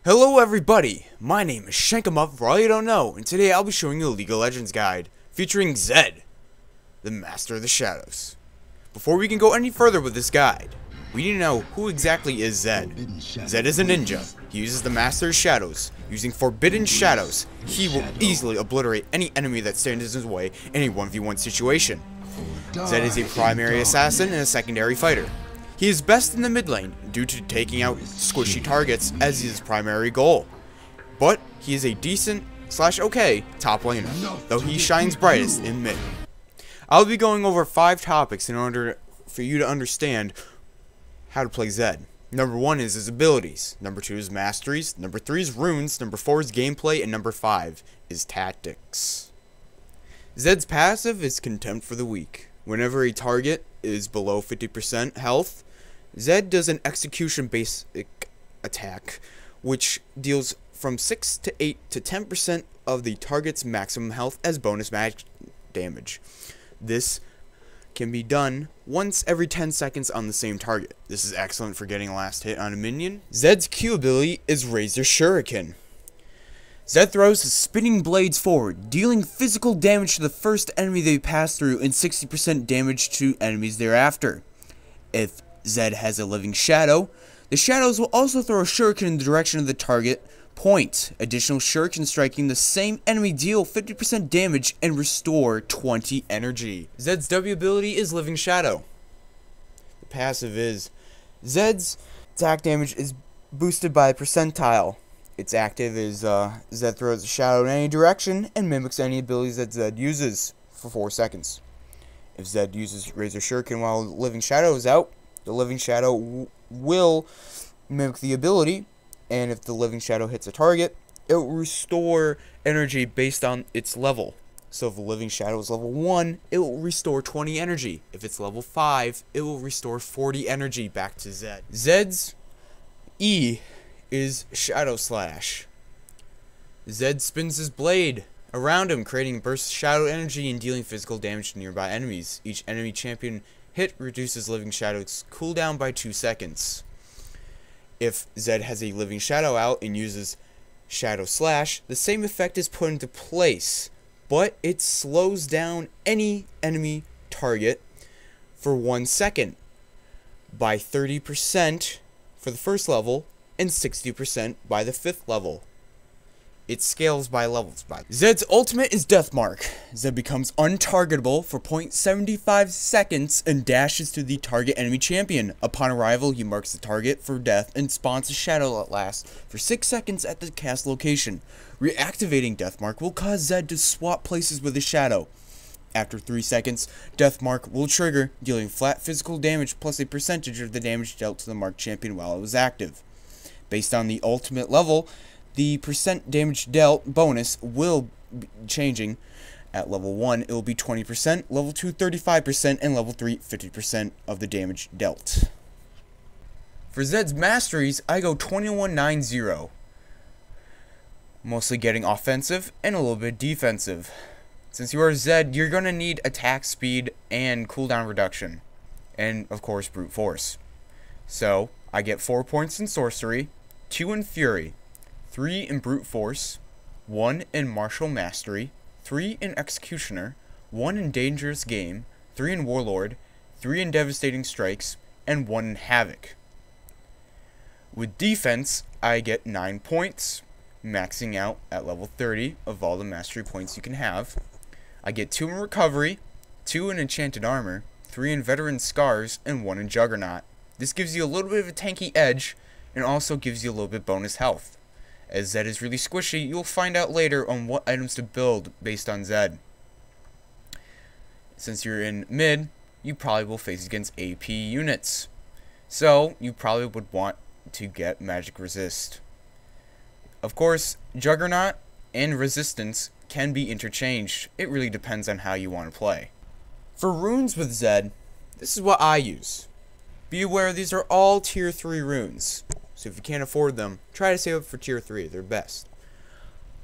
Hello everybody, my name is Shankamup for all you don't know, and today I'll be showing you a League of Legends guide featuring Zed, the Master of the Shadows. Before we can go any further with this guide, we need to know who exactly is Zed. Zed is a ninja. He uses the Master of Shadows. Using Forbidden Shadows, he will easily obliterate any enemy that stands in his way in a 1v1 situation. Zed is a primary assassin and a secondary fighter. He is best in the mid lane due to taking out squishy targets as his primary goal. But he is a decent / okay top laner, though he shines brightest in mid. I'll be going over 5 topics in order for you to understand how to play Zed. Number 1 is his abilities, number 2 is masteries, number 3 is runes, number 4 is gameplay, and number 5 is tactics. Zed's passive is Contempt for the Weak. Whenever a target is below 50% health, Zed does an execution basic attack, which deals from 6 to 8 to 10% of the target's maximum health as bonus magic damage. This can be done once every 10 seconds on the same target. This is excellent for getting a last hit on a minion. Zed's Q ability is Razor Shuriken. Zed throws his spinning blades forward, dealing physical damage to the first enemy they pass through and 60% damage to enemies thereafter. If Zed has a living shadow, the shadows will also throw a shuriken in the direction of the target point. Additional shuriken striking the same enemy deal 50% damage and restore 20 energy. Zed's W ability is Living Shadow. The passive is Zed's attack damage is boosted by a percentile. Its active is Zed throws a shadow in any direction and mimics any abilities that Zed uses for 4 seconds. If Zed uses Razor Shuriken while Living Shadow is out, the Living Shadow will mimic the ability, and if the Living Shadow hits a target, it will restore energy based on its level. So if the Living Shadow is level 1, it will restore 20 energy. If it's level 5, it will restore 40 energy back to Zed. Zed's E is Shadow Slash. Zed spins his blade around him, creating bursts of shadow energy and dealing physical damage to nearby enemies. Each enemy champion hit reduces Living Shadow's cooldown by 2 seconds. If Zed has a Living Shadow out and uses Shadow Slash, the same effect is put into place, but it slows down any enemy target for 1 second by 30% for the first level and 60% by the 5th level. It scales by levels. Zed's ultimate is Death Mark. Zed becomes untargetable for 0.75 seconds and dashes to the target enemy champion. Upon arrival, he marks the target for death and spawns a shadow that lasts for 6 seconds at the cast location. Reactivating Death Mark will cause Zed to swap places with the shadow. After 3 seconds, Death Mark will trigger, dealing flat physical damage plus a percentage of the damage dealt to the marked champion while it was active. Based on the ultimate level, the percent damage dealt bonus will be changing. At level 1, it will be 20%, level 2, 35%, and level 3, 50% of the damage dealt. For Zed's masteries, I go 21-9-0. Mostly getting offensive and a little bit defensive. Since you are Zed, you're going to need attack speed and cooldown reduction. And, of course, brute force. So, I get 4 points in sorcery, 2 in fury, 3 in brute force, 1 in martial mastery, 3 in executioner, 1 in dangerous game, 3 in warlord, 3 in devastating strikes, and 1 in havoc. With defense, I get 9 points, maxing out at level 30 of all the mastery points you can have. I get 2 in recovery, 2 in enchanted armor, 3 in veteran scars, and 1 in juggernaut. This gives you a little bit of a tanky edge, and also gives you a little bit bonus health. As Zed is really squishy, you'll find out later on what items to build based on Zed. Since you're in mid, you probably will face against AP units. So, you probably would want to get magic resist. Of course, juggernaut and resistance can be interchanged. It really depends on how you want to play. For runes with Zed, this is what I use. Be aware these are all tier 3 runes. So if you can't afford them, try to save up for tier 3. They're best.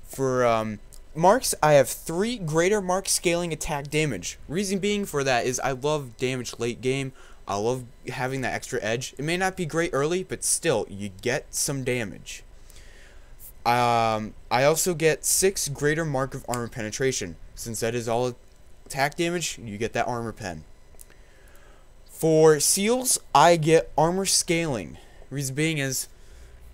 For marks, I have 3 greater mark scaling attack damage. Reason being for that is I love damage late game. I love having that extra edge. It may not be great early, but still, you get some damage. I also get 6 greater mark of armor penetration. Since that is all attack damage, you get that armor pen. For seals, I get armor scaling. Reason being is,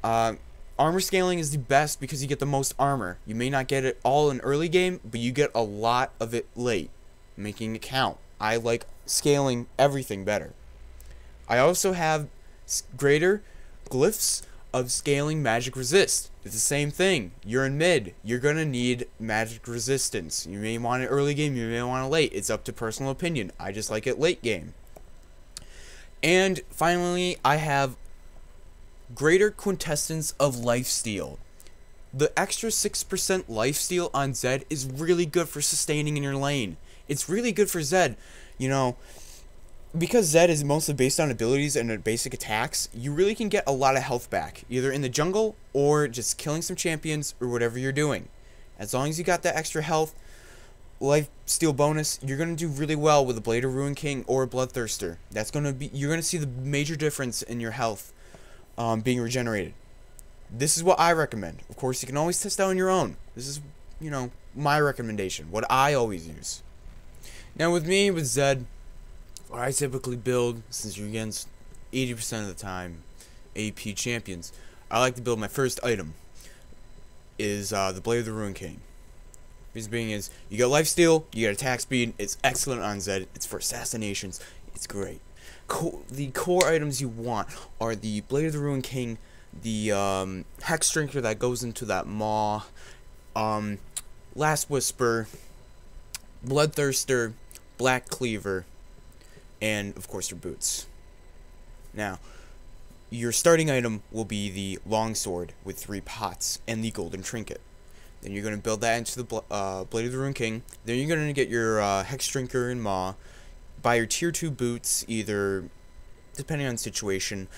armor scaling is the best because you get the most armor. You may not get it all in early game, but you get a lot of it late, making it count. I like scaling everything better. I also have greater glyphs of scaling magic resist. It's the same thing. You're in mid. You're going to need magic resistance. You may want it early game. You may want it late. It's up to personal opinion. I just like it late game. And finally, I have greater quintessence of lifesteal. The extra 6% lifesteal on Zed is really good for sustaining in your lane. It's really good for Zed. You know, because Zed is mostly based on abilities and basic attacks, you really can get a lot of health back, either in the jungle or just killing some champions or whatever you're doing. As long as you got that extra health, lifesteal bonus, you're gonna do really well with a Blade of Ruin King or a Bloodthirster. That's gonna be, you're gonna see the major difference in your health being regenerated. This is what I recommend. Of course, you can always test out on your own. This is, you know, my recommendation, what I always use. Now with me, with Zed, what I typically build, since you're against 80% of the time AP champions, I like to build my first item is the Blade of the Ruin King. Reason being is, you got lifesteal, you got attack speed, it's excellent on Zed, it's for assassinations, it's great. The core items you want are the Blade of the Ruin King, the Hex Drinker that goes into that Maw, Last Whisper, Bloodthirster, Black Cleaver, and of course your boots. Now, your starting item will be the longsword with 3 pots and the golden trinket. Then you're going to build that into the Blade of the Ruin King. Then you're going to get your Hex Drinker and Maw. Buy your tier 2 boots, either, depending on the situation,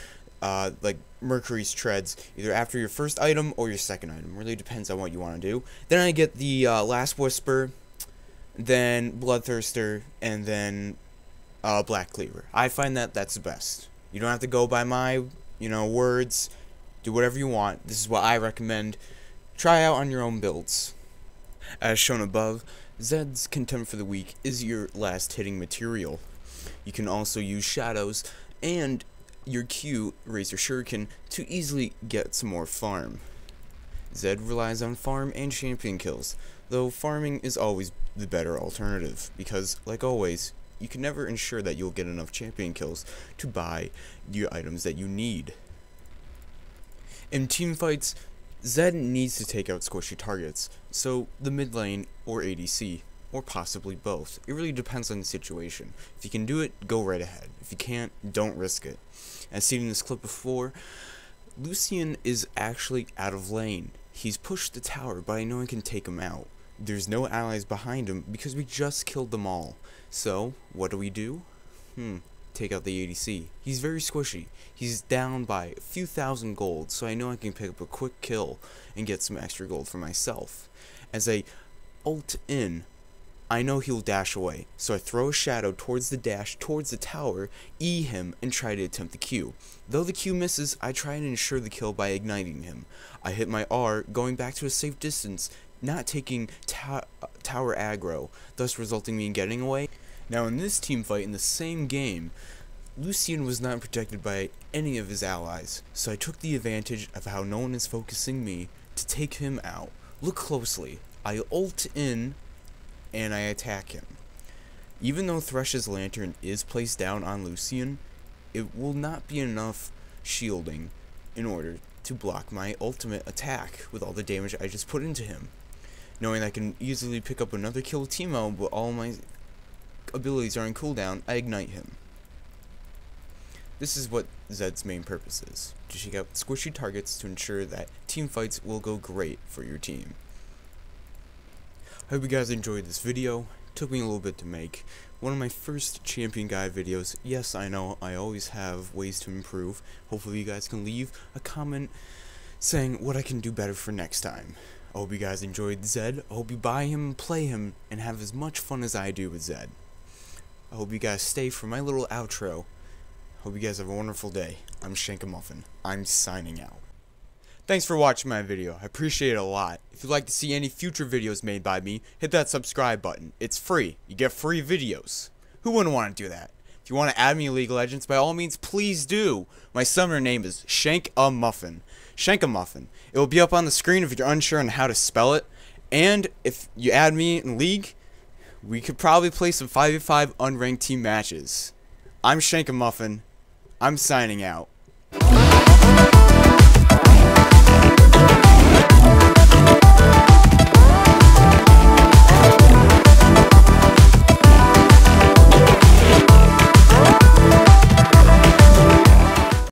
like Mercury's Treads, either after your first item or your second item. Really depends on what you want to do. Then I get the Last Whisper, then Bloodthirster, and then Black Cleaver. I find that that's the best. You don't have to go by my, words. Do whatever you want. This is what I recommend. Try out on your own builds. As shown above, Zed's Contempt for the Weak is your last hitting material. You can also use shadows and your Q, Razor Shuriken, to easily get some more farm. Zed relies on farm and champion kills, though farming is always the better alternative, because, like always, you can never ensure that you'll get enough champion kills to buy your items that you need. In teamfights, Zed needs to take out squishy targets, so the mid lane or ADC, or possibly both. It really depends on the situation. If you can do it, go right ahead. If you can't, don't risk it. As seen in this clip before, Lucian is actually out of lane. He's pushed the tower, but I know I can take him out. There's no allies behind him because we just killed them all. So, what do? Take out the ADC. He's very squishy. He's down by a few thousand gold, so I know I can pick up a quick kill and get some extra gold for myself. As I ult in, I know he'll dash away, so I throw a shadow towards the dash, towards the tower, E him, and try to attempt the Q. Though the Q misses, I try and ensure the kill by igniting him. I hit my R, going back to a safe distance, not taking tower aggro, thus resulting me in getting away. Now in this team fight in the same game, Lucian was not protected by any of his allies, so I took the advantage of how no one is focusing me to take him out. Look closely. I ult in, and I attack him. Even though Thresh's Lantern is placed down on Lucian, it will not be enough shielding in order to block my ultimate attack with all the damage I just put into him. Knowing I can easily pick up another kill with Teemo, but all my abilities are on cooldown, I ignite him. This is what Zed's main purpose is, to take out squishy targets to ensure that team fights will go great for your team. I hope you guys enjoyed this video. It took me a little bit to make. One of my first champion guide videos. Yes, I know, I always have ways to improve. Hopefully you guys can leave a comment saying what I can do better for next time. I hope you guys enjoyed Zed. I hope you buy him, play him, and have as much fun as I do with Zed. I hope you guys stay for my little outro. Hope you guys have a wonderful day. I'm Shankamuffin. I'm signing out. Thanks for watching my video. I appreciate it a lot. If you'd like to see any future videos made by me, hit that subscribe button. It's free. You get free videos. Who wouldn't want to do that? If you want to add me to League of Legends, by all means, please do. My summoner name is Shank-a-Muffin. Shank-a-Muffin. It will be up on the screen if you're unsure on how to spell it. And if you add me in League, we could probably play some 5v5 unranked team matches. I'm Shank-a-Muffin. I'm signing out.